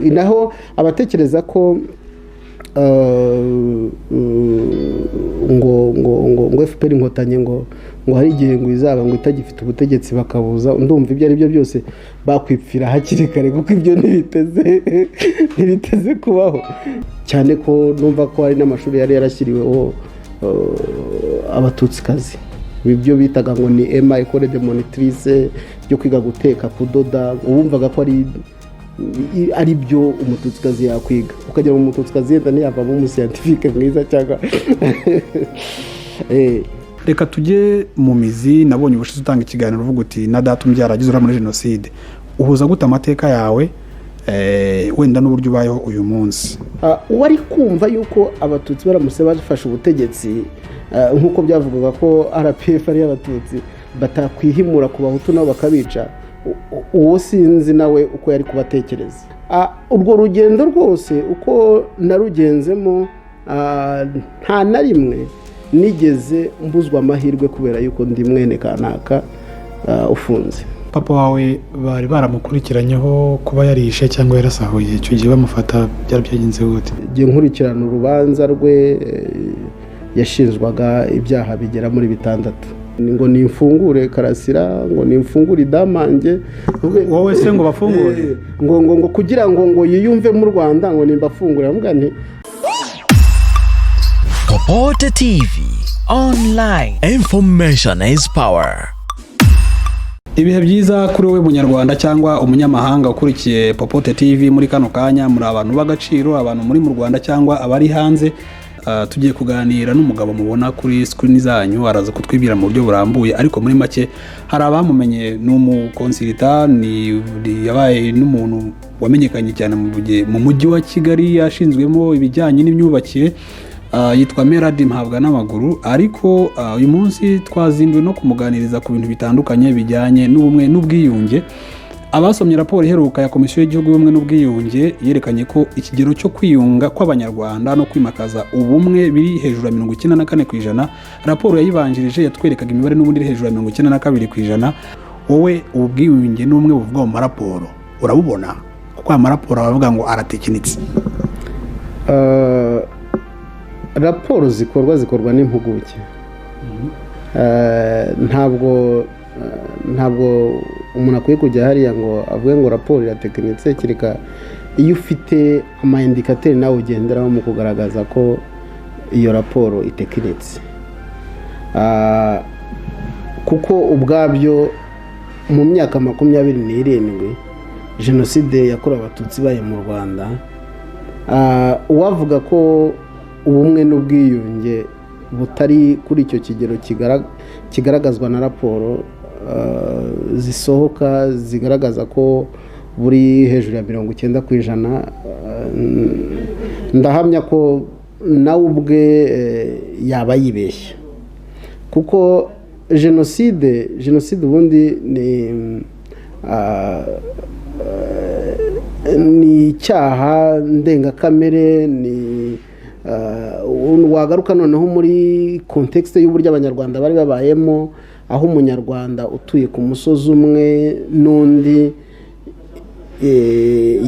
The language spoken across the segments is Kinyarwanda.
naho abatekereza ko ngo FPR inkotanyi ngo hari igihe ngo izaba ngo itagifite ubutegetsi bakabuza, ndumva ibyo ari byo byose bakwipfira hakiri kare, kuko ibyo ntibiteze kubaho, cyane ko numva ko hari n'amashuri yari yarashyiriweho abatutsikazi, ibyo bitaga ngo ni EMA École de Monitrice, byo kwiga guteka, kudoda. Ubumvaga ko ari byo umututsikazi yakwiga, ukagera mu mututsikazi yenda ntiyavamo umuscientifique mwiza cyangwa Reka tujye mu mizi. Nabonye ubushize utanga ikiganiro uvuga uti na data umbyara agize uruhare muri jenoside. Uhuza gute amateka yawe wenda n'uburyo ubayeho uyu munsi? Wari kumva yuko abatutsi baramutse bafashe ubutegetsi nk'uko byavugaga ko RPF ari abatutsi batakwihimura ku bahutu nabo bakabica, uwo sinzi nawe uko yari kubatekereza. Urwo rugendo rwose uko narugenzemo nta na rimwe nigeze mbuzwa amahirwe kubera yuko ndi mwene kanaka ufunze. Papa wawe bari baramukurikiranyeho kuba yarishe cyangwa yarasahuye, icyo gihe bamufata byari byagenze gute? Igihe nkurikirana urubanza rwe yashinjwaga ibyaha bigera muri 6. Ngo nimfungure Karasira, ngo nimfungure Idamange. Wowe se ngo bafungure? Ngo kugira ngo yiyumve mu Rwanda, ngo nimbafungure. Avuga nti Popote TV online, information is power. Ibihe byiza kuri wowe munyarwanda cyangwa umunyamahanga ukurikiye Popote TV muri kano kanya. Muri abantu b'agaciro, abantu muri mu Rwanda cyangwa abari hanze. Tugiye kuganira n'umugabo mubona kuri screen zanyu, araza kutwibira mu buryo burambuye, ariko muri make hari abamumenye n'umukonsilita, ni yabaye n'umuntu wamenyekanye cyane mu mujyi wa Kigali, yashinzwemo ibijyanye n'imyubakire. Yitwa Meradi Mpabwa n'amaguru. Ariko uyu munsi twazinduwe no kumuganiriza ku bintu bitandukanye bijyanye n'ubumwe n'ubwiyunge. Abasomye raporo iheruka ya Komisiyo y'Igihugu y'Ubumwe n'Ubwiyunge yerekanye ko ikigero cyo kwiyunga kw'abanyarwanda no kwimakaza ubumwe biri hejuru ya 94%. Raporo yayibanjirije yatwerekaga imibare n'ubundi iri hejuru ya 92%. Wowe ubwiyunge n'umwe buvugwa mu maraporo urabubona? Kuko amaraporo bavuga ngo aratekinitse. Raporo zikorwa n'impuguke. Ntabwo umuntu akwiye kujya hariya ngo avuge ngo raporo iratekinitse, kireka iyo ufite ama-indicateurs nawe ugenderaho mu kugaragaza ko iyo raporo itekinitse. Kuko ubwabyo mu myaka 27 jenoside yakorewe abatutsi baye mu Rwanda, uwavuga ko ubumwe n'ubwiyunge butari kuri icyo kigero kigaragazwa na raporo zisohoka zigaragaza ko buri hejuru ya 90%, ndahamya ko nawe ubwe yaba yibeshya. Kuko jenoside ubundi ni icyaha ndengakamere, ni wagaruka noneho muri kontekste y'uburyo abanyarwanda bari babayemo, aho umunyarwanda utuye ku musozi umwe n'undi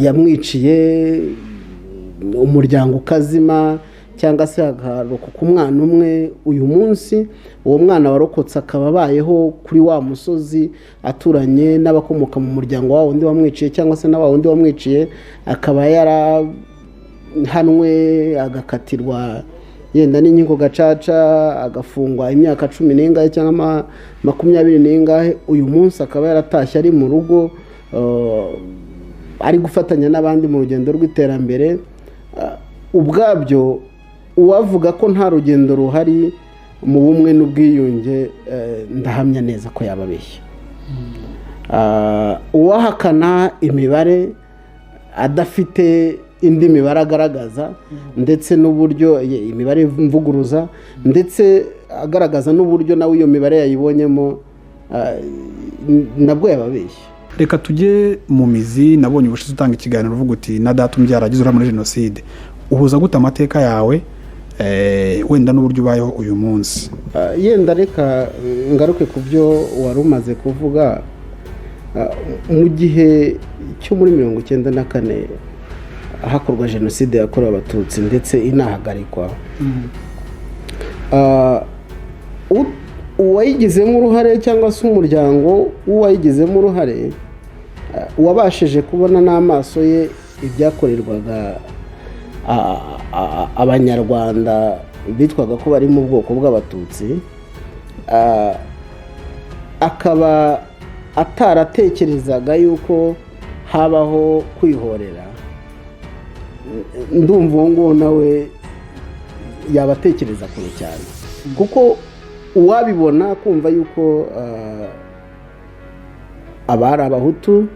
yamwiciye umuryango ukazima, cyangwa se hagarokoka umwana umwe. Uyu munsi uwo mwana warokotse akaba abayeho kuri wa musozi aturanye n'abakomoka mu muryango wa wundi wamwiciye, cyangwa se na wa wundi wamwiciye akaba yarahanwe agakatirwa yenda n'inkiko gacaca, agafungwa imyaka 10 n'ingahe cyangwa 20 n'ingahe. Uyu munsi akaba yaratashye ari mu rugo, ari gufatanya n'abandi mu rugendo rw'iterambere. Ubwabyo uwavuga ko nta rugendo ruhari mu bumwe n'ubwiyunge, ndahamya neza ko yababeshya. Uwahakana imibare adafite indi mibare agaragaza, ndetse n'uburyo imibare mvuguruza, ndetse agaragaza n'uburyo nawe iyo mibare yayibonyemo, nabwo yababeshya. Reka tujye mu mizi. Nabonye ubushize utanga ikiganiro uvuga uti na data umbyara agize uruhare muri jenoside. Uhuza gute amateka yawe wenda n'uburyo ubayeho uyu munsi? Yenda reka ngaruke ku byo wari umaze kuvuga. Mu gihe cyo muri 1994 hakorwa jenoside yakorewe abatutsi ndetse inahagarikwa, uwayigizemo uruhare cyangwa se umuryango w'uwayigizemo uruhare wabashije kubona n'amaso ye ibyakorerwaga abanyarwanda bitwaga ko bari mu bwoko bw'abatutsi, akaba ataratekerezaga yuko habaho kwihorera, ndumva uwo nguwo nawe yabatekereza kure cyane, kuko uwabibona kumva yuko abari abahutu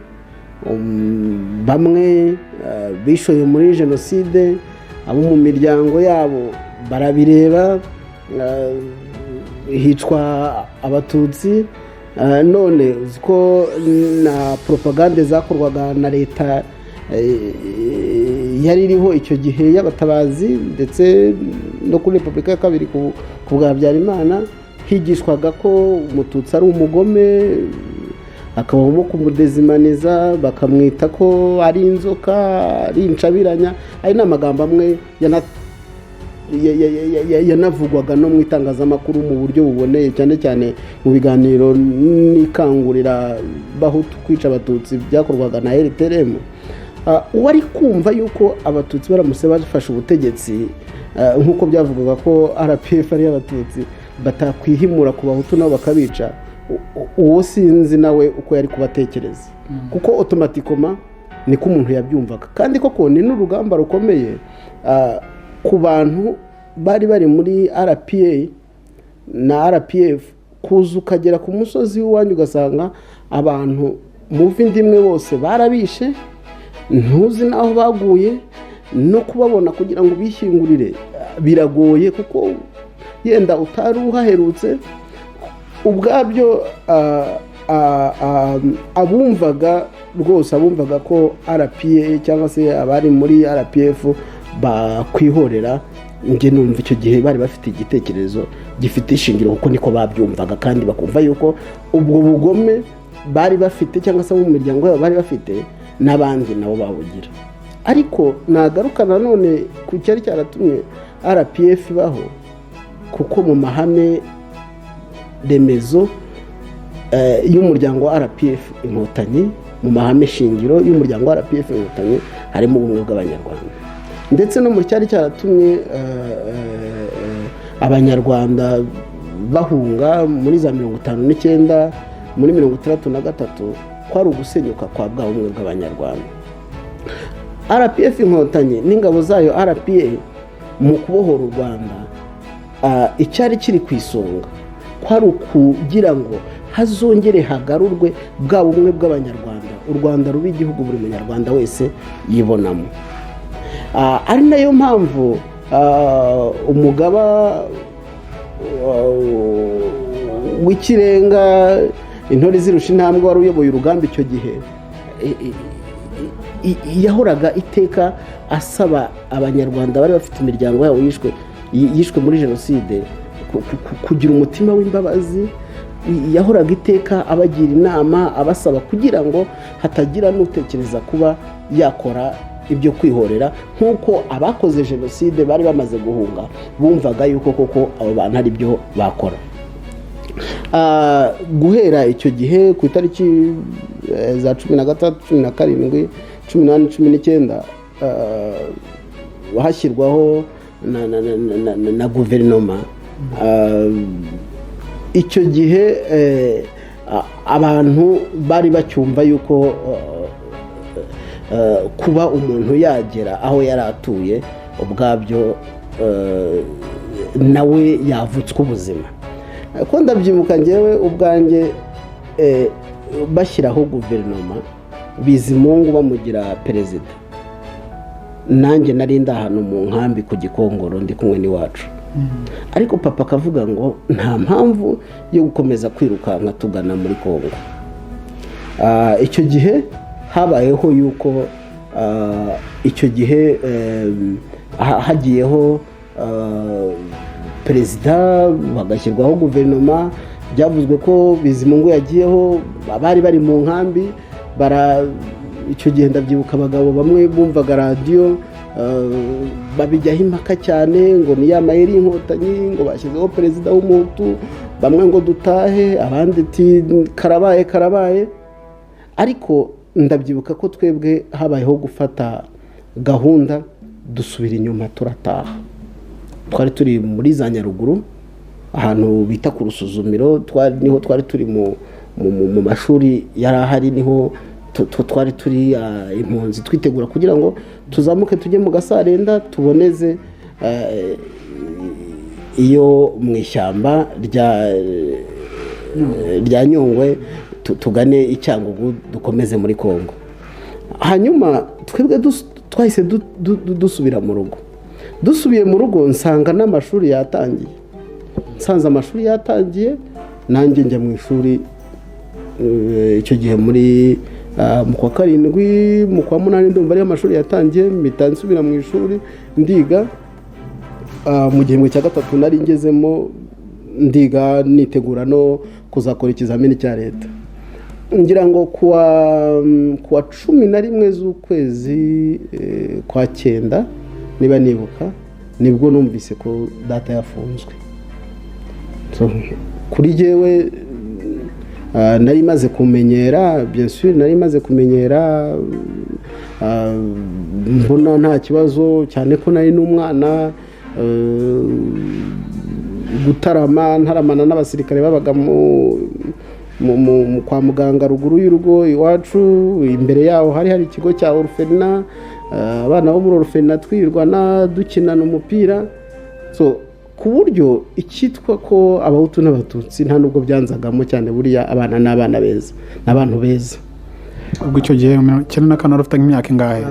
bamwe bishoye muri jenoside, abo mu miryango yabo barabireba, hicwa abatutsi, none uzi ko na propagande zakorwaga na leta yari iriho icyo gihe y'abatabazi ndetse no kuri Repubulika ya kabiri ku bwa Habyarimana, higishwaga ko umututsi ari umugome, akabamo kumudezimaniza, bakamwita ko ari inzoka, ari incabiranya. Ari n'amagambo amwe yanavugwaga no mu itangazamakuru mu buryo buboneye, cyane cyane mu biganiro n'ikangurira bahutu kwica abatutsi byakorwaga na RTRM. Uwari kumva yuko abatutsi baramutse bafashe ubutegetsi nk'uko byavugaga ko RPF ari abatutsi batakwihimura ku bahutu nabo bakabica, uwo sinzi nawe uko yari kubatekereza, kuko automatikoma niko umuntu yabyumvaga. Kandi koko ni n'urugamba rukomeye ku bantu bari bari muri RPA na RPF, kuza ukagera ku musozi w'iwanyu ugasanga abantu muva indimwe bose barabishe, ntuzi n'aho baguye, no kubabona kugira ngo bishyingurire biragoye, kuko yenda utari uhaherutse. Ubwabyo abumvaga rwose, abumvaga ko RPA cyangwa se abari muri RPF bakwihorera, njye numva icyo gihe bari bafite igitekerezo gifite ishingiro, kuko niko babyumvaga, kandi bakumva yuko ubwo bugome bari bafite cyangwa se mu miryango yabo bari bafite n'abandi nabo babugira. Ariko nagaruka nanone ku cyari cyaratumye RPF ibaho, kuko mu mahame remezo y'umuryango wa RPF Inkotanyi, mu mahame shingiro y'umuryango wa RPF Inkotanyi harimo ubumwe bw'abanyarwanda, ndetse no mu cyari cyaratumye abanyarwanda bahunga muri za 59 muri 63 kwari ugusenyuka kwa bwa bumwe bw'abanyarwanda. RPF Inkotanyi n'ingabo zayo RPA mu kubohora u Rwanda, icyari kiri ku isonga kwari ukugira ngo hazongere hagarurwe bwa bumwe bw'abanyarwanda, u Rwanda ruba igihugu buri munyarwanda wese yibonamo. Ari nayo mpamvu umugaba w'ikirenga intore zirusha intambwe wari uyoboye urugamba icyo gihe, yahoraga iteka asaba abanyarwanda bari bafite imiryango yabo yishwe muri jenoside kugira umutima w'imbabazi. Yahoraga iteka abagira inama, abasaba kugira ngo hatagira n'utekereza kuba yakora ibyo kwihorera, nk'uko abakoze jenoside bari bamaze guhunga bumvaga yuko koko abo bantu ari byo bakora. Guhera icyo gihe ku itariki za 13, 17, 18, 19 hashyirwaho na guverinoma. Icyo gihe abantu bari bacyumva yuko kuba umuntu yagera aho yari atuye ubwabyo nawe yavutswe ubuzima. Ko ndabyibuka ngewe ubwanjye bashyiraho guverinoma, Bizimungu bamugira perezida, nanjye nari ndahantu mu nkambi ku Gikongoro ndi kumwe n'iwacu. Ariko papa akavuga ngo nta mpamvu yo gukomeza kwirukanka tugana muri Kongo. Icyo gihe habayeho yuko icyo gihe hagiyeho perezida, bagashyirwaho guverinoma. Byavuzwe ko Bizimungu yagiyeho, abari bari mu nkambi icyo gihe ndabyibuka abagabo bamwe bumvaga radiyo babijyaho impaka cyane ngo ni ya mayeri y'inkotanyi ngo bashyizeho perezida w'umuhutu, bamwe ngo dutahe, abandi ati karabaye, ariko ndabyibuka ko twebwe habayeho gufata gahunda dusubira inyuma turataha. Twari turi muri za Nyaruguru ahantu bita ku Rusuzumiro, niho twari turi mu mashuri yari ahari, niho twari turi impunzi twitegura kugira ngo tuzamuke tujye mu Gasarenda tuboneze iyo mu ishyamba rya Nyungwe tugane Icyangugu dukomeze muri Kongo. Hanyuma twebwe twahise dusubira mu rugo. Dusubiye mu rugo nsanga n'amashuri yatangiye. Nsanze amashuri yatangiye, nanjye njya mu ishuri icyo gihe muri mu kwa 7 mu kwa 8 ndumva ari amashuri yatangiye, mpita nsubira mu ishuri ndiga. Mu gihembwe cya 3 nari ngezemo ndiga nitegura no kuzakora ikizamini cya leta. Ngira ngo kuwa 11 z'ukwezi kwa 9 niba nibuka, nibwo numvise ko data yafunzwe. Kuri jewe nari maze kumenyera, bien sûr nari maze kumenyera, mbona nta kibazo cyane ko nari n'umwana, ntaramana n'abasirikare babaga kwa muganga ruguru y'urugo iwacu. Imbere yaho hari ikigo cya orphelinat, abana bo muri orphelinat twirwana dukinana umupira. Ku buryo icyitwa ko abahutu n'abatutsi nta nubwo byanzagamo cyane, buriya abana n'abana beza n'abantu beza. Ubwo icyo gihe 94 ufite nk'imyaka ingahe?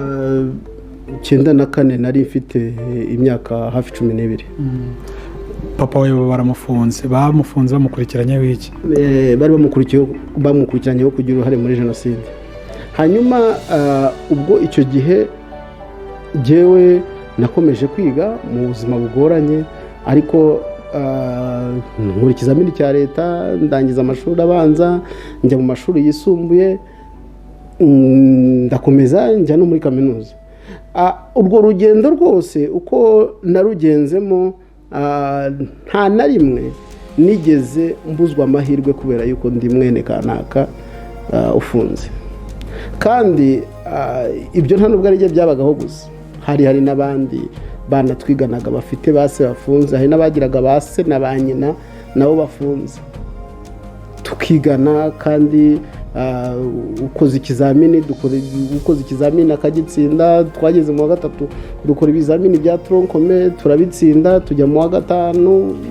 94 nari mfite imyaka hafi 12. Papa we baramufunze, bamukurikiranye wiki? Bari bamukurikiranyeho kugira uruhare muri jenoside. Hanyuma ubwo icyo gihe jewe nakomeje kwiga mu buzima bugoranye, ariko nkora ikizamini cya leta, ndangiza amashuri abanza, njya mu mashuri yisumbuye, ndakomeza njya no muri kaminuza. Urwo rugendo rwose uko narugenzemo, nta na rimwe nigeze mbuzwa amahirwe kubera yuko ndi mwene kanaka ufunze. Kandi ibyo nta nubwo ari byo byabagaho gusa, hari n'abandi bana twiganaga bafite base bafunze, hari n'abagiraga base na ba nyina nabo bafunze, tukigana. Kandi ukoze ikizamini akagitsinda, twageze mu wa 3 dukora ibizamini bya troncome turabitsinda, tujya mu wa 5,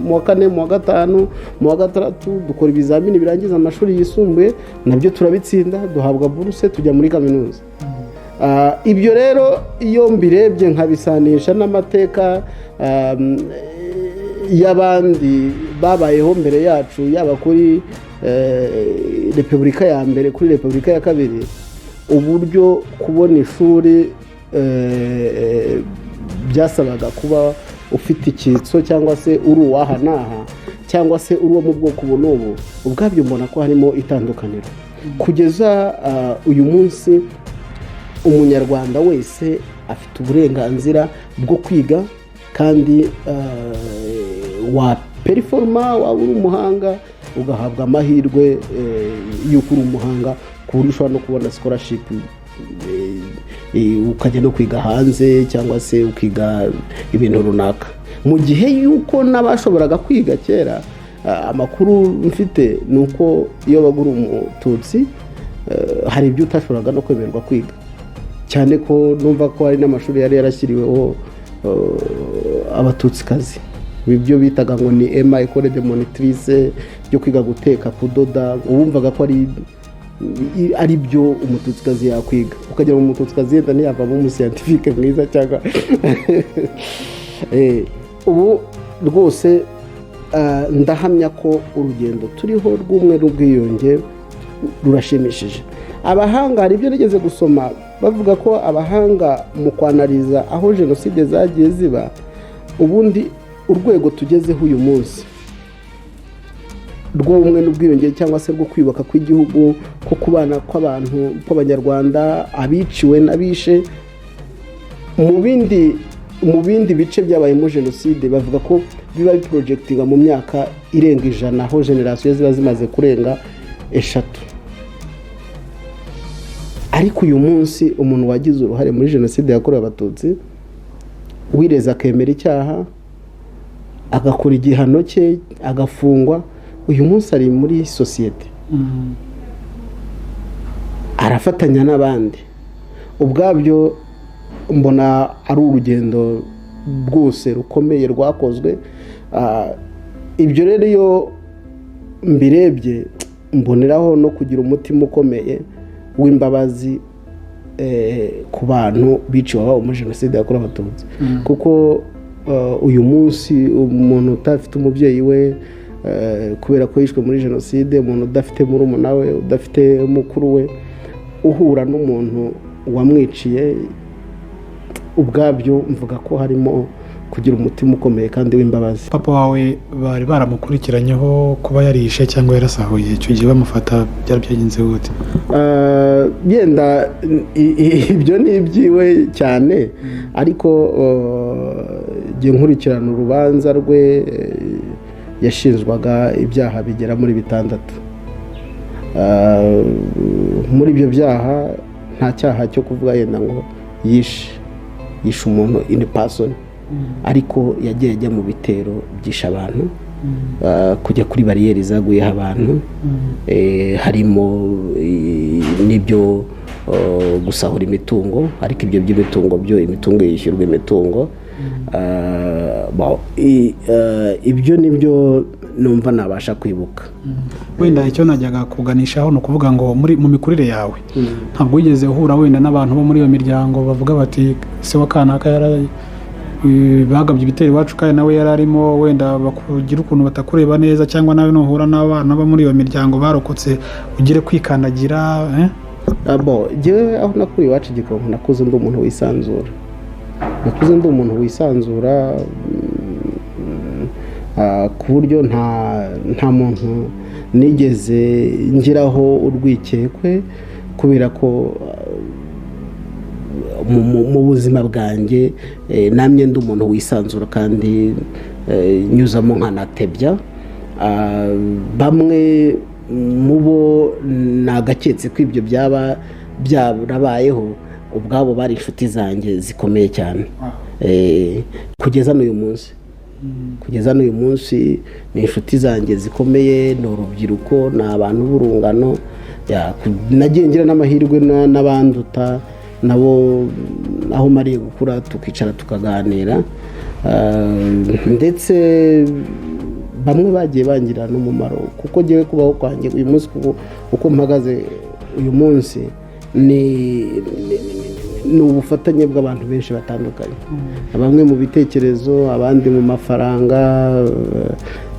mu wa 4, mu wa 5, mu wa 6 dukora ibizamini birangiza amashuri yisumbuye, nabyo turabitsinda, duhabwa buruse tujya muri kaminuza. Ibyo rero iyo mbirebye nkabisanisha n'amateka y'abandi babayeho mbere yacu, yaba kuri Repubulika ya mbere, kuri Repubulika ya kabiri, uburyo kubona ishuri byasabaga kuba ufite icyitso cyangwa se uri uwaha n'aha cyangwa se uri uwo mu bwoko ubu n'ubu, ubwabyo mbona ko harimo itandukaniro. Kugeza uyu munsi umunyarwanda wese afite uburenganzira bwo kwiga, kandi wa periforma, waba uri umuhanga ugahabwa amahirwe y'uko uri umuhanga, ku buryo ushobora no kubona scholarship ukajya no kwiga hanze cyangwa se ukiga ibintu runaka. Mu gihe yuko n'abashoboraga kwiga kera, amakuru mfite ni uko iyo bagura umututsi hari ibyo utashoboraga no kwemererwa kwiga, cyane ko numva ko hari n'amashuri yari yarashyiriweho abatutsikazi, ibyo bitaga ngo ni Emma Ecole de Monitrice, byo kwiga guteka, kudoda. Ubumvaga ko ari byo umututsikazi yakwiga, ukagera mu mututsikazi yenda ntiyavamo umuscientifique mwiza cyangwa ubu rwose ndahamya ko urugendo turiho rw'umwe n'ubwiyunge rurashimishije. Abahanga, hari ibyo nigeze gusoma bavuga ko abahanga mu kwanariza aho jenoside zagiye ziba, ubundi urwego tugezeho uyu munsi rw'ubumwe n'ubwiyunge cyangwa se rwo kwiyubaka kw'igihugu, ko kubana kw'abantu kw'abanyarwanda, abiciwe n'abishe. Mu bindi bice byabayemo jenoside bavuga ko biba biprojectinga mu myaka irenga 100, aho generasiyo ziba zimaze kurenga 3. ariko uyu munsi umuntu wagize uruhare muri jenoside yakorewe abatutsi wireze akemera icyaha agakora igihano cye agafungwa, uyu munsi ari muri sosiyete, arafatanya n'abandi. Ubwabyo mbona ari urugendo rwose rukomeye rwakozwe. Ibyo rero iyo mbirebye mboneraho no kugira umutima ukomeye w'imbabazi ku bantu biciwe aho muri jenoside yakorewe abatutsi, kuko uyu munsi umuntu utafite umubyeyi we kubera ko yishwe muri jenoside, umuntu udafite murumuna we, udafite mukuru we, uhura n'umuntu wamwiciye, ubwabyo mvuga ko harimo kugira umutima ukomeye kandi w'imbabazi. Papa wawe bari baramukurikiranyeho kuba yarishe cyangwa yarasahuye, icyo gihe bamufata byari byagenze gute? Yenda ibyo ni ibyiwe cyane, ariko igihe nkurikirana urubanza rwe yashinjwaga ibyaha bigera muri 6. Muri ibyo byaha nta cyaha cyo kuvuga yenda ngo yishe umuntu in person, ariko yagiye ajya mu bitero byisha abantu, kujya kuri bariyeri zaguyeho abantu, harimo n'ibyo gusahura imitungo, ariko ibyo by'imitungo imitungo yishyurwa imitungo. Ibyo nibyo numva nabasha kwibuka. Wenda icyo najyaga kuganishaho ni ukuvuga ngo mu mikurire yawe ntabwo wigeze uhura wenda n'abantu bo muri iyo miryango bavuga bati se wa kanaka bagabye ibitero iwacu kandi nawe yari arimo, wenda bakugira ukuntu batakureba neza, cyangwa nawe nuhura n'abana bo muri iyo miryango barokotse ugire kwikandagira? Njyewe aho nakuriye iwacu Gikonko nakuze ndi umuntu wisanzura, ku buryo nta muntu nigeze ngiraho urwikekwe, kubera ko mu buzima bwanjye namye ndi umuntu wisanzura kandi nyuzamo nkanatebya. Bamwe mu bo nagaketse ko ibyo byaba byarabayeho ubwabo bari inshuti zanjye zikomeye cyane, kugeza n'uyu munsi ni inshuti zanjye zikomeye, ni urubyiruko, ni abantu b'urungano. Nagiye ngira n'amahirwe n'abanduta nabo aho mariye gukura tukicara tukaganira, ndetse bamwe bagiye bangira n'umumaro, kuko ngewe kubaho kwanjye uyu munsi uko mpagaze uyu munsi ni ubufatanye bw'abantu benshi batandukanye, bamwe mu bitekerezo, abandi mu mafaranga.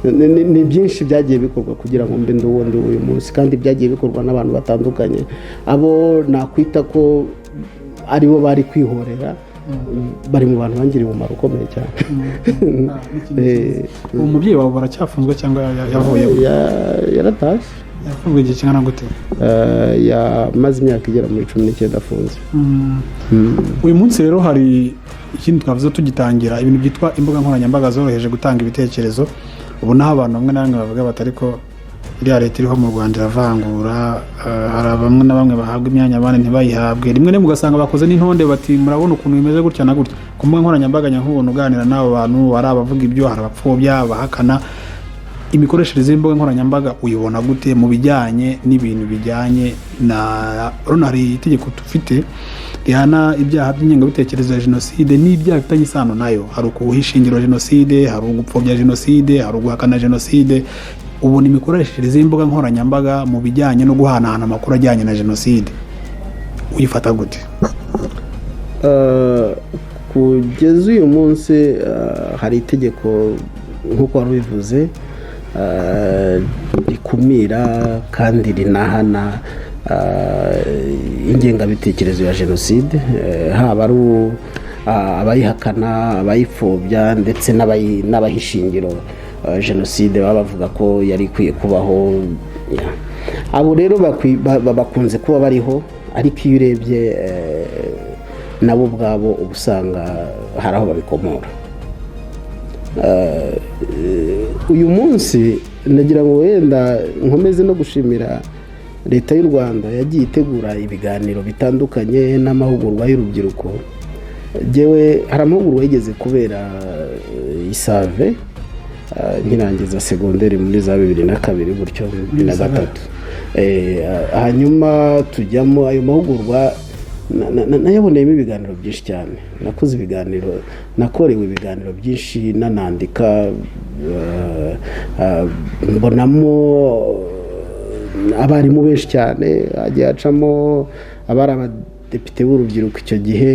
Ni byinshi byagiye bikorwa kugira ngo mbe ndi uyu munsi, kandi byagiye bikorwa n'abantu batandukanye, abo nakwita ko aribo bari kwihorera, bari mu bantu bangiriye umumaro ukomeye cyane. Uwo mubyeyi wawe baracyafunzwe cyangwa yavuye? Yaratashye. Yafunzwe igihe kingana gute? Yamaze imyaka igera muri 19 afunze. Uyu munsi rero hari ikindi twavuze tugitangira, ibintu byitwa imbuga nkoranyambaga zoroheje gutanga ibitekerezo. Ubu naho abantu bamwe na bamwe bavuga bati ariko iriya leta iriho mu Rwanda iravangura, hari bamwe na bamwe bahabwa imyanya abandi ntibayihabwe, rimwe rimwe ugasanga bakoze n'intonde bati murabona ukuntu bimeze gutya na gutya. Ku mbuga nkoranyambaga nk'ubuntu uganira n'abo bantu, hari abavuga ibyo, hari abapfobya, abahakana. Imikoreshereze y'imbuga nkoranyambaga uyibona gute mu bijyanye n'ibintu bijyanye na hari itegeko dufite rihana ibyaha by'ingengabitekerezo ya jenoside n'ibyaha bifitanye isano nayo, hari ukuhisha ingiro jenoside, hari ugupfobya jenoside, hari uguhakana jenoside. Ubona imikoreshereze y'imbuga nkoranyambaga mu bijyanye no guhanahana amakuru ajyanye na jenoside uyifata gute? Kugeza uyu munsi hari itegeko nk'uko wari ubivuze rikumira kandi rinahana ingengabitekerezo ya jenoside, haba ari abayihakana, abayipfobya, ndetse n'abahisha ingiro jenoside baba bavuga ko yari ikwiye kubaho. Abo rero bakunze kuba bariho, ariko iyo urebye nabo ubwabo uba usanga hari aho babikomora. Uyu munsi nagira ngo wenda nkomeze no gushimira leta y'u Rwanda yagiye itegura ibiganiro bitandukanye n'amahugurwa y'urubyiruko. Jewe hari amahugurwa yigeze kubera Isave nkirangiza segonderi muri za 2002 gutyo 2003. Hanyuma tujyamo ayo mahugurwa nayaboneyemo ibiganiro byinshi cyane. Nakoze ibiganiro, nakorewe ibiganiro byinshi, nanandika, mbonamo abarimu benshi cyane, hagiye hacamo abari abadepite b'urubyiruko icyo gihe,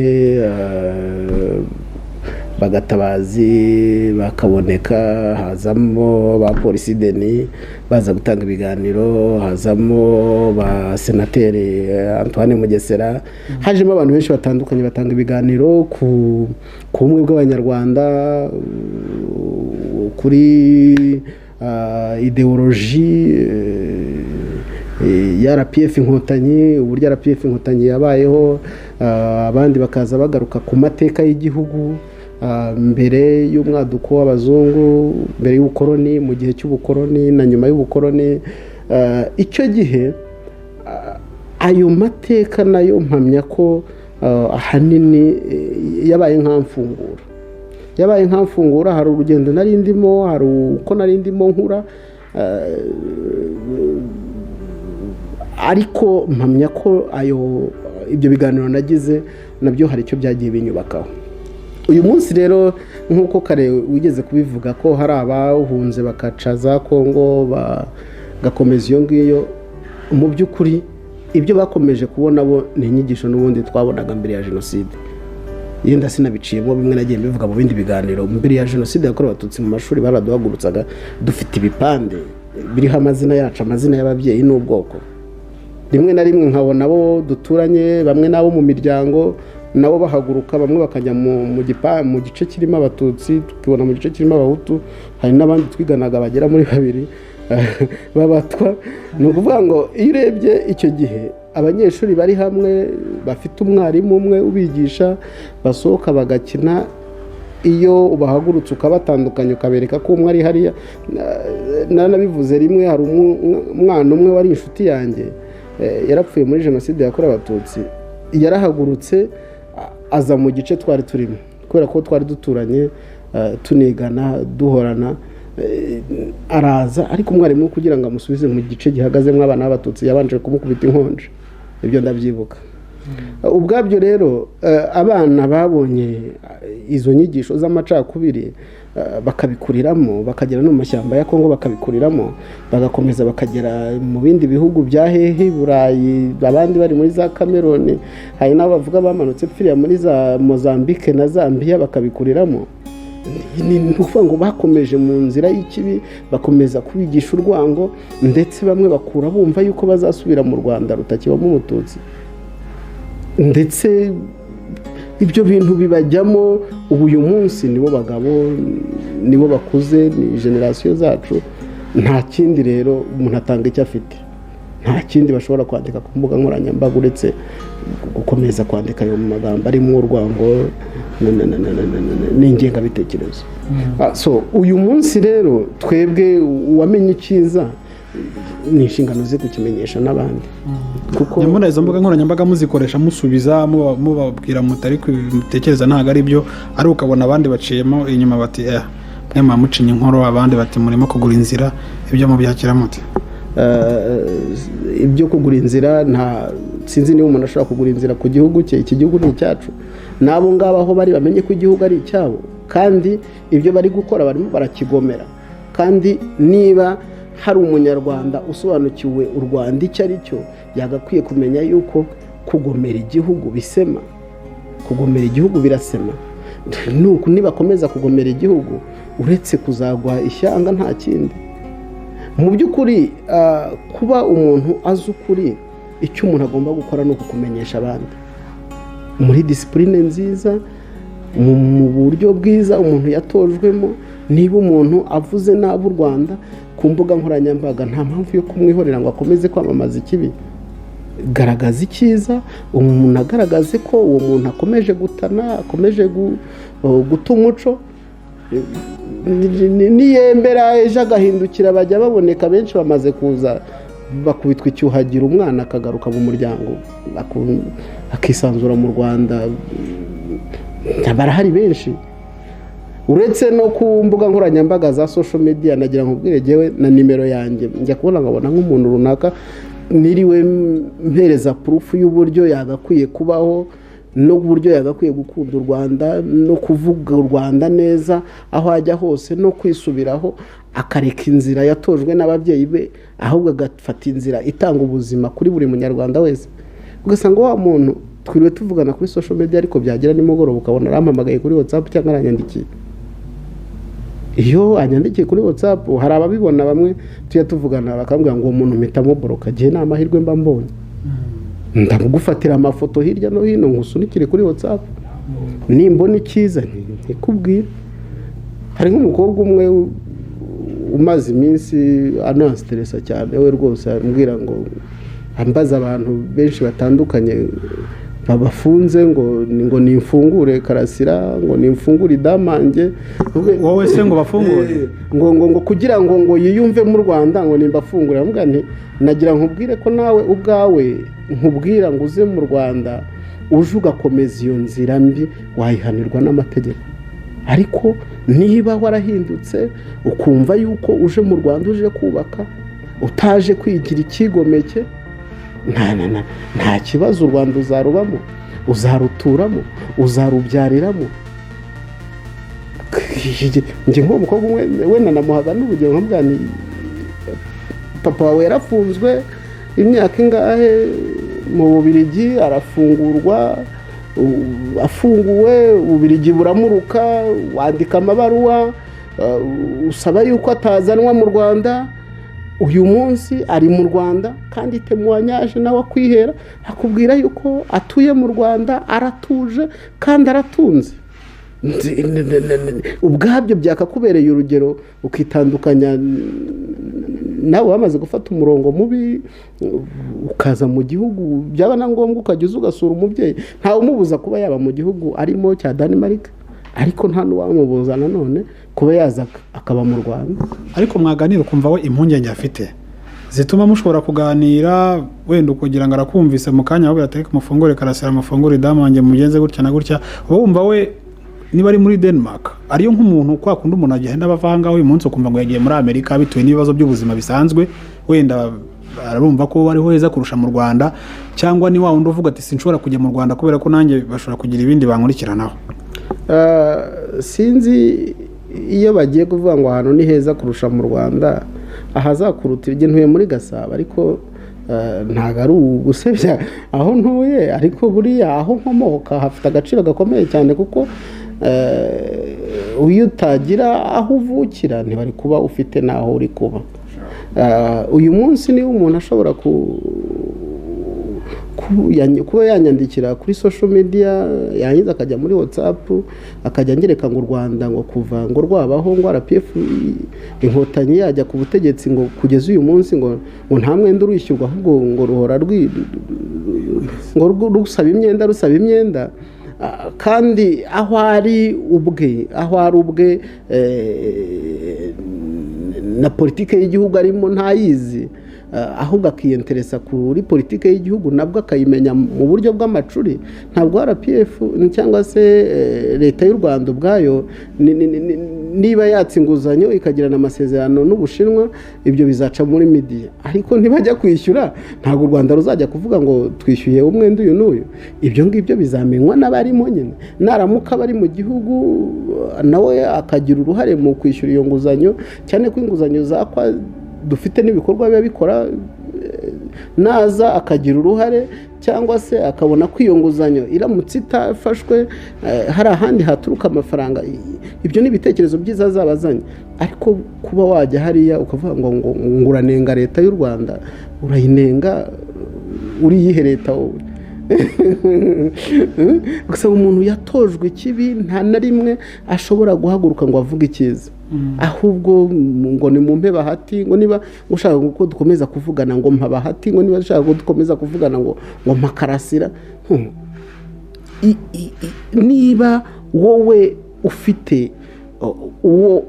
Bagatabazi, Bakaboneka, hazamo ba Polisi Deni baza gutanga ibiganiro, hazamo ba Senateri Antoine Mugesera, hajemo abantu benshi batandukanye batanga ibiganiro ku bumwe bw'Abanyarwanda, kuri ideoloji ya RPF Inkotanyi, uburyo RPF Inkotanyi yabayeho, abandi bakaza bagaruka ku mateka y'igihugu mbere y'umwaduko w'abazungu, mbere y'ubukoroni, mu gihe cy'ubukoroni na nyuma y'ubukoroni. Icyo gihe ayo mateka nayo mpamya ko ahanini yabaye nk'amfungura. Hari urugendo nari ndimo, hari uko nari ndimo nkura, ariko mpamya ko ibyo biganiro nagize nabyo hari icyo byagiye binyubakaho. Uyu munsi rero nk'uko kare wigeze kubivuga ko hari abahunze bakaca za Kongo bagakomeza iyo ngiyo, mu by'ukuri ibyo bakomeje kubona bo ni inyigisho n'ubundi twabonaga mbere ya jenoside. Yenda sinabiciyemo bimwe nagiye bivuga mu bindi biganiro. Mbere ya jenoside yakorewe Abatutsi mu mashuri baraduhagurutsaga dufite ibipande biriho amazina yacu, amazina y'ababyeyi n'ubwoko. Rimwe na rimwe nkabona abo duturanye, bamwe nabo mu miryango, nabo bahaguruka, bamwe bakajya mu gice kirimo Abatutsi, tukibona mu gice kirimo Abahutu, hari n'abandi twiganaga bagera muri 2 babatwa. Ni ukuvuga ngo iyo urebye icyo gihe abanyeshuri bari hamwe bafite umwarimu umwe ubigisha, basohoka bagakina, iyo ubahagurutse ukabatandukanya ukabereka ko umwe ari hariya. Nanabivuze rimwe, hari umwana umwe wari inshuti yanjye, yarapfuye muri jenoside yakorewe Abatutsi, yarahagurutse aza mu gice twari turimo kubera ko twari duturanye, tunigana, duhorana. Araza, ariko umwarimu kugira ngo amusubize mu gice gihagazemo abana b'Abatutsi yabanje kumukubita inkonje. Ibyo ndabyibuka. Ubwabyo rero abana babonye izo nyigisho z'amacakubiri bakabikuriramo, bakagera no mu mashyamba ya Kongo bakabikuriramo, bagakomeza bakagera mu bindi bihugu bya hehe, Burayi, abandi bari muri za Cameroon, hari n'abo bavuga bamanutse pfiriya muri za Mozambique na Zambia bakabikuriramo. Ni ukuvuga ngo bakomeje mu nzira y'ikibi, bakomeza kubigisha urwango, ndetse bamwe bakura bumva yuko bazasubira mu Rwanda rutakibamo Umututsi, ndetse ibyo bintu bibajyamo. Ubu uyu munsi nibo bagabo, nibo bakuze, ni generasiyo zacu. Nta kindi rero umuntu atanga icyo afite, nta kindi bashobora kwandika ku mbuga nkoranyambaga uretse gukomeza kwandika ayo magambo arimo urwango n'ingengabitekerezo. So uyu munsi rero twebwe uwamenye icyiza ni inshingano ze kukimenyesha n'abandi, kuko nyamara izo mbuga nkoranyambaga muzikoresha musubiza mubabwira mutari mutekereza ntago ari byo, ari ukabona abandi baciyemo inyuma bati mwe mamucinye inkoro, abandi bati murimo kugura inzira. Ibyo mubyakira muti? Ibyo kugura inzira, nta sinzi niba umuntu ashobora kugura inzira ku gihugu cye. Iki gihugu ni icyacu, nabo ngabo aho bari bamenye ko igihugu ari icyabo, kandi ibyo bari gukora barimo barakigomera. Kandi niba hari umunyarwanda usobanukiwe u Rwanda icyo ari cyo, yagakwiye kumenya yuko kugomera igihugu bisema, kugomera igihugu birasema. Nuko nibakomeza kugomera igihugu uretse kuzagwa ishyanga nta kindi. Mu by'ukuri kuba umuntu azi ukuri, icyo umuntu agomba gukora ni ukukumenyesha abandi muri disipurine nziza, mu buryo bwiza umuntu yatojwemo, niba umuntu avuze nabi u Rwanda ku mbuga nkoranyambaga nta mpamvu yo kumwihorera ngo akomeze kwamamaza ikibi. Garagaza icyiza, umuntu agaragaze ko uwo muntu akomeje gutana, akomeje guta umuco. Niyembera ejo agahindukira bajya baboneka benshi bamaze kuza bakubitwa icyuhagira, umwana akagaruka mu muryango akisanzura mu Rwanda. Barahari benshi, uretse no ku mbuga nkoranyambaga za social media. Nagira ngo ubwire jewe na nimero yanjye njya kubona nkabona nk'umuntu runaka niriwe mpereza proof y'uburyo yagakwiye kubaho n'uburyo yagakwiye gukunda u Rwanda no kuvuga u Rwanda neza aho ajya hose no kwisubiraho, akareka inzira yatojwe n'ababyeyi be ahubwo agafata inzira itanga ubuzima kuri buri munyarwanda wese. Ugasanga wa muntu twiriwe tuvugana kuri social media ariko byagira nimugoroba ukabona arampamagaye kuri WhatsApp cyangwa aranyandikiye. Iyo anyandikiye kuri WhatsApp hari ababibona bamwe tuya tuvugana bakambwira ngo umuntu mpitamo boroka gihe nta mahirwe mba mbonye, ndamugufatira amafoto hirya no hino ngusunikire kuri WhatsApp, nimbona icyiza nkikubwira. Hari nk'umukobwa umwe umaze iminsi anastressa cyane, we rwose ambwira ngo ambaza abantu benshi batandukanye babafunze ngo nimfungure Karasira, ngo nimfungure Idamange. Wowe se ngo bafungure ngo kugira ngo yiyumve mu Rwanda ngo nimbafungure. Avuga nti nagira nkubwire ko nawe ubwawe nkubwira ngo uze mu Rwanda uje ugakomeza iyo nzira mbi wayihanirwa n'amategeko. Ariko niba warahindutse ukumva yuko uje mu Rwanda uje kubaka, utaje kwigira ikigomeke, nta kibazo. U Rwanda uzarubamo, uzaruturamo, uzarubyariramo. Njye nk'umukobwa umwe wenda namuhaga n'urugero nkambwira nti papa wawe yarafunzwe imyaka ingahe mu Bubiligi, arafungurwa, afunguwe Ububiligi buramuruka, wandika amabaruwa usaba yuko atazanwa mu Rwanda. Uyu munsi ari mu Rwanda kandi temuwanyaje nawe akwihera akubwira yuko atuye mu Rwanda, aratuje kandi aratunze. Ubwabyo byakakubereye urugero ukitandukanya nawe wamaze gufata umurongo mubi ukaza mu gihugu, byaba na ngombwa ukajya ugasura umubyeyi. Ntawe umubuza kuba yaba mu gihugu arimo cya Denmark, ariko nta n'uwamubuza nanone kuba yaza akaba mu Rwanda. Ariko mwaganira ukumva we impungenge afite zituma mushobora kuganira, wenda kugira ngo arakumvise mu kanya ahubwo atareka mufungure Karasira, mufungure Idamange, mugenze gutya na gutya. Wumva we niba ari muri Denmark ariyo nk'umuntu kwa kundi umuntu agenda bavanga uyu munsi ukumva ngo yagiye muri Amerika bitewe n'ibibazo by'ubuzima bisanzwe, wenda arumva ko bariho heza kurusha mu Rwanda, cyangwa ni wa wundi uvuga ati sinshobora kujya mu Rwanda kubera ko nanjye bashobora kugira ibindi bankurikiranaho. Sinzi iyo bagiye kuvuga ngo ahantu ni heza kurusha mu Rwanda, ahazakurutira. Njye ntuye muri Gasabo ariko ntago ari ugusebya aho ntuye, ariko buriya aho nkomoka hafite agaciro gakomeye cyane, kuko iyo utagira aho uvukira ntibari kuba ufite n'aho uri kuba. Uyu munsi niba umuntu ashobora kuba yanyandikira kuri social media, yangiza akajya muri WhatsApp akajya ngereka ngo u Rwanda ngo kuva ngo rwabaho ngo RPF inkotanyi yajya ku butegetsi ngo kugeza uyu munsi ngo nta mwenda urishyurwa, ahubwo ngo ruhora ngo rusaba imyenda, kandi aho ari ubwe na politike y'igihugu arimo ntayizi, ahubwo akiyenteresa kuri politike y'igihugu nabwo akayimenya mu buryo bw'amacuri. Ntabwo RPF cyangwa se leta y'u Rwanda ubwayo niba yatse inguzanyo ikagirana amasezerano n'Ubushinwa, ibyo bizaca muri media, ariko ntibajya kwishyura ntabwo u Rwanda ruzajya kuvuga ngo twishyuye umwenda uyu n'uyu. Ibyo ngibyo bizamenywa n'abarimo nyine, naramuka bari mu gihugu nawe akagira uruhare mu kwishyura iyo nguzanyo, cyane ko inguzanyo zakwa dufite n'ibikorwa biba bikora, naza akagira uruhare cyangwa se akabona ko iyo nguzanyo iramutse itafashwe hari ahandi haturuka amafaranga. Ibyo ni ibitekerezo byiza azabazanye, ariko kuba wajya hariya ukavuga ngo uranenga leta y'u Rwanda, urayinenga uriyihe leta wowe? Gusa umuntu yatojwe ikibi nta na rimwe ashobora guhaguruka ngo avuge icyiza. ahubwo ngo ni mu mpe bahati, ngo niba ushaka ko dukomeza kuvugana ngo mpa bahati, ngo niba ushaka ko dukomeza kuvugana ngo mpa Karasira. Niba wowe ufite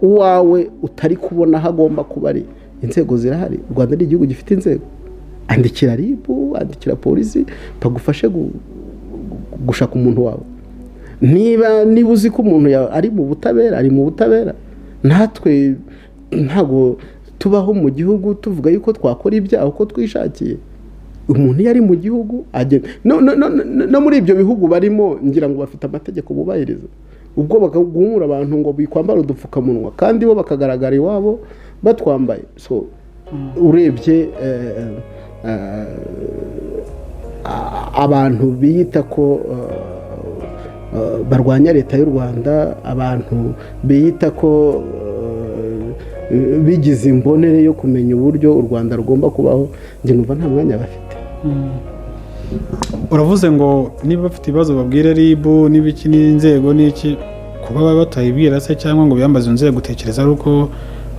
uwawe utari kubona aho agomba kuba ari, inzego zirahari. U Rwanda ni igihugu gifite inzego. Andikira RIB, andikira polisi bagufashe gushaka umuntu wawe. Niba uzi ko umuntu ari mu butabera, natwe ntago tubaho mu gihugu tuvuga yuko twakora ibyaha uko twishakiye. Umuntu yari mu gihugu no muri ibyo bihugu barimo, ngira ngo bafite amategeko bubahiriza. Ubwo bakaguhumura abantu ngo bikwambara udupfukamunwa kandi bo bakagaragara iwabo batwambaye. So urebye abantu biyita ko barwanya leta y'u Rwanda, abantu biyita ko bigize imbonere yo kumenya uburyo u Rwanda rugomba kubaho, njye numva nta mwanya bafite. Uravuze ngo niba bafite ibibazo babwire RIB n'ibiki n'inzego n'iki, kuba baba batayibwira se cyangwa ngo biyambaze inzego, utekereza ari uko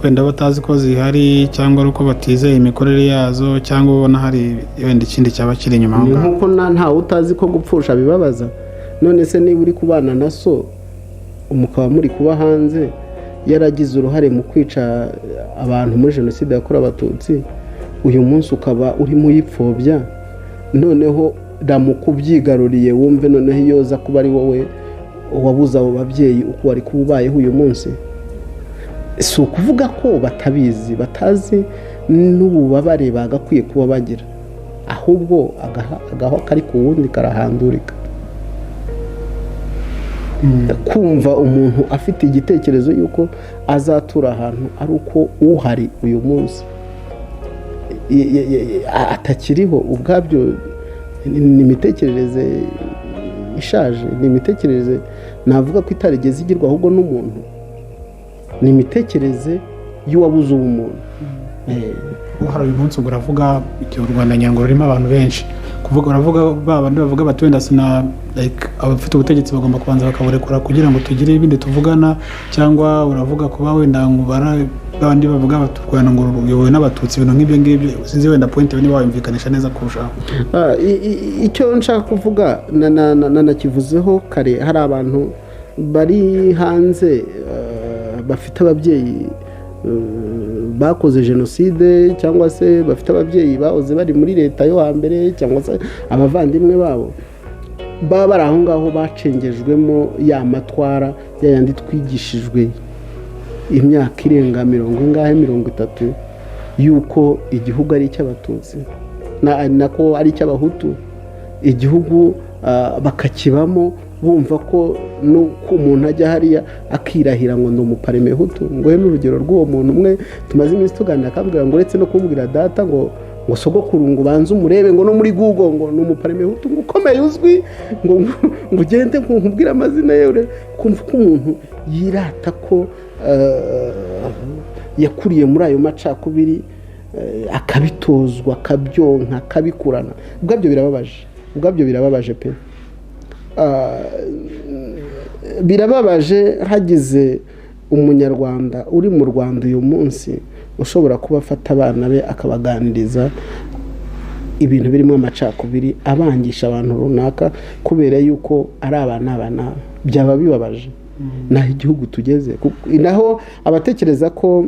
wenda batazi ko zihari cyangwa ari uko batizeye imikorere yazo, cyangwa ubona hari wenda ikindi cyaba kiri inyuma aho ngaho? Nkuko ntawe utazi ko gupfusha bibabaza. None se niba uri kubana na so umukaba muri kuba hanze yaragize uruhare mu kwica abantu muri jenoside yakorewe Abatutsi, uyu munsi ukaba urimo uyipfobya, noneho ramukubyigaruriye wumve noneho yoza kuba ari wowe wabuze abo babyeyi uko wari kuba ubayeho uyu munsi. Si ukuvuga ko batabizi, batazi n'ububabare bagakwiye kuba bagira, ahubwo agaho kari ku wundi karahandurika. Kumva umuntu afite igitekerezo yuko azatura ahantu ari uko uhari uyu munsi atakiriho, ubwabyo ni imitekerereze ishaje, ni imitekerereze navuga ko itarigeze igirwa ahubwo n'umuntu, ni imitekerereze y'uwabuze ubumuntu. Hari uyu munsi uravuga igihe u Rwanda nyango rurimo abantu benshi, kuvuga uravuga babandi bavuga bati wenda sina abafite ubutegetsi bagomba kubanza bakaburekura kugira ngo tugire ibindi tuvugana, cyangwa uravuga kuba wenda ngo bandi bavuga bati u Rwanda ngo ruyobowe n'Abatutsi, ibintu nk'ibyo ngibyo sinzi wenda point niba wayumvikanisha neza kurushaho. Icyo nshaka kuvuga nakivuzeho kare, hari abantu bari hanze bafite ababyeyi bakoze jenoside, cyangwa se bafite ababyeyi bahoze bari muri leta yo hambere, cyangwa se abavandimwe babo baba bari aho ngaho bacengejwemo ya matwara yayandi twigishijwe imyaka irenga 30 yuko igihugu ari icy'Abatutsi nako ari icy'Abahutu. Igihugu bakakibamo bumva ko nuko umuntu ajya hariya akirahira ngo ndi umupareme Hutu. Ngo n'urugero rw'uwo muntu umwe tumaze iminsi tuganira, akambwira ngo uretse no kumbwira data ngo sogokuru ngo banze umurebe ngo no muri Google ngo ni umupareme Hutu ngo ukomeye uzwi, ngo ugende nkubwira amazina ye, kumva ko umuntu yirata ko yakuriye muri ayo macakubiri, akabitozwa, akabyonka, akabikurana. Ubwabyo birababaje pe. Birababaje hagize umunyarwanda uri mu Rwanda uyu munsi ushobora kuba afata abana be akabaganiriza ibintu birimo amacakubiri, abangisha abantu runaka kubera yuko ari abana. Byaba bibabaje. Naho igihugu tugeze, naho abatekereza ko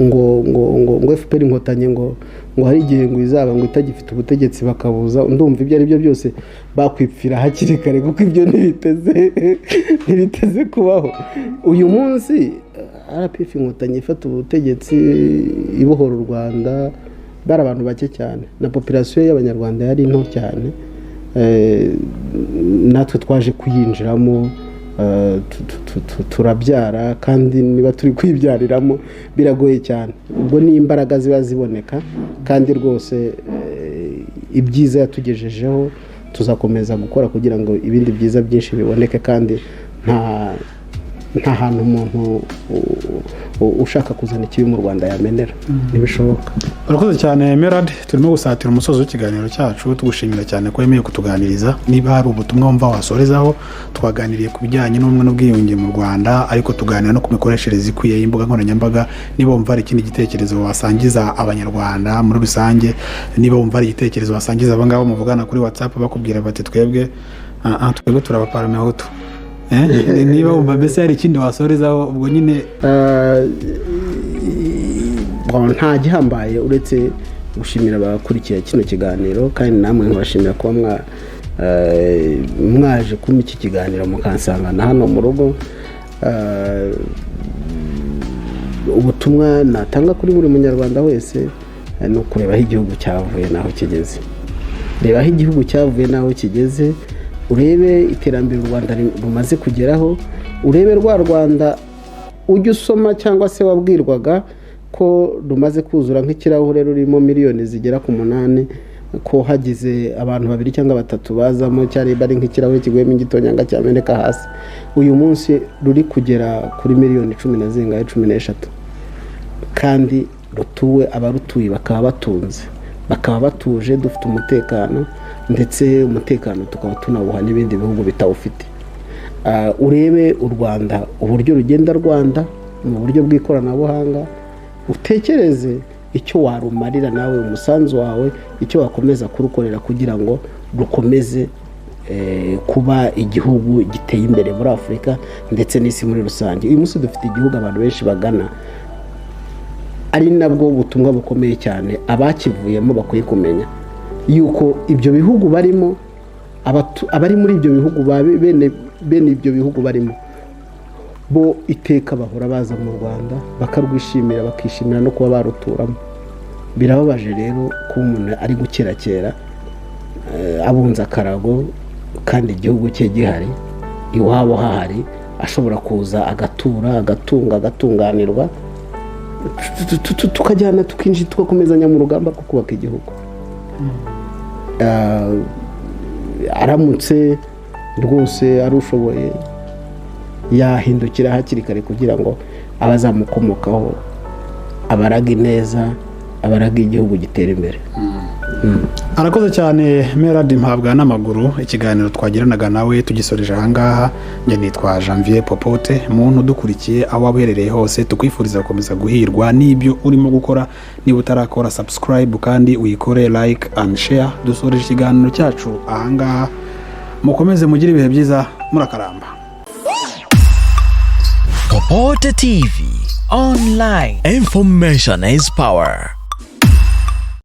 ngo FPR inkotanyi ngo hari igihe ngo izaba ngo itagifite ubutegetsi bakabuza, ndumva ibyo ari byo byose bakwipfira hakiri kare, kuko ibyo ntibiteze kubaho. Uyu munsi RPF inkotanyi ifata ubutegetsi ibohora u Rwanda, bari abantu bake cyane, na population y'Abanyarwanda yari nto cyane. Natwe twaje kuyinjiramo, turabyara, kandi niba turi kwibyariramo biragoye cyane. Ubwo ni imbaraga ziba ziboneka, kandi rwose ibyiza yatugejejeho tuzakomeza gukora kugira ngo ibindi byiza byinshi biboneke, kandi nta hantu umuntu ushaka kuzana ikibi mu Rwanda yamenera ntibishoboka. Urakoze cyane Merad, turimo gusatira umusozo w'ikiganiro cyacu tugushimira cyane ko yemeye kutuganiriza. Niba hari ubutumwa wumva wasorezaho, twaganiriye ku bijyanye n'ubumwe n'ubwiyunge mu Rwanda, ariko tuganira no ku mikoreshereze ikwiye y'imbuga nkoranyambaga. Niba wumva hari ikindi gitekerezo wasangiza abanyarwanda muri rusange, niba wumva hari igitekerezo wasangiza abangaba muvugana kuri WhatsApp bakubwira bati twebwe turabaparmehutu, niba wumva mbese hari ikindi wasorezaho ubwo nyine nta gihambaye uretse gushimira abakurikiye kino kiganiro, kandi namwe nkabashimira kuba mwaje kumpa iki kiganiro mukansangana hano mu rugo. Ubutumwa natanga kuri buri munyarwanda wese ni ukureba aho igihugu cyavuye n'aho kigeze. Reba aho igihugu cyavuye n'aho kigeze, urebe iterambere u Rwanda rumaze kugeraho, urebe rwa Rwanda ujya usoma cyangwa se wabwirwaga ko rumaze kuzura nk'ikirahure rurimo miliyoni zigera ku 8, ko hagize abantu 2 cyangwa 3 bazamo cyari bari nk'ikirahure kigwemo igitonyanga cyameneka hasi. Uyu munsi ruri kugera kuri miliyoni 10 kandi rutuwe, abarutuye bakaba batunze, bakaba batuje, dufite umutekano, ndetse umutekano tukaba tunawuha n'ibindi bihugu bitawufite. Urebe u Rwanda uburyo rugenda Rwanda mu buryo bw'ikoranabuhanga, utekereze icyo warumarira nawe, umusanzu wawe, icyo wakomeza kurukorera kugira ngo rukomeze kuba igihugu giteye imbere muri Afurika ndetse n'isi muri rusange. Uyu munsi dufite igihugu abantu benshi bagana, ari nabwo ubutumwa bukomeye cyane abakivuyemo bakwiye kumenya yuko ibyo bihugu barimo, abari muri ibyo bihugu bene ibyo bihugu barimo, bo iteka bahora baza mu Rwanda bakarwishimira, bakishimira no kuba baruturamo. Birababaje rero ko umuntu ari gukerakera abunza akarago kandi igihugu cye gihari, iwabo hahari, ashobora kuza agatura, agatunga, agatunganirwa, tukajyana tukinjira tugakomezanya mu rugamba rwo kubaka igihugu. Aramutse rwose arushoboye yahindukira hakiri kare kugira ngo abazamukomokaho abaraga neza, abaraga igihugu gitera imbere. Arakoze cyane Merad Mpabwa n'amaguru. Ikiganiro twagiranaga nawe tugisoreje ahangaha. Njye nitwa Janvier Popote. Muntu dukurikiye aho waberereye hose, tukwifuriza gukomeza guhirwa n'ibyo urimo gukora. Niba utarakora subscribe kandi uyikore like and share. Dusoreje ikiganiro cyacu ahangaha. Mukomeze mugire ibihe byiza, murakaramba. Popote TV Online. Information is power.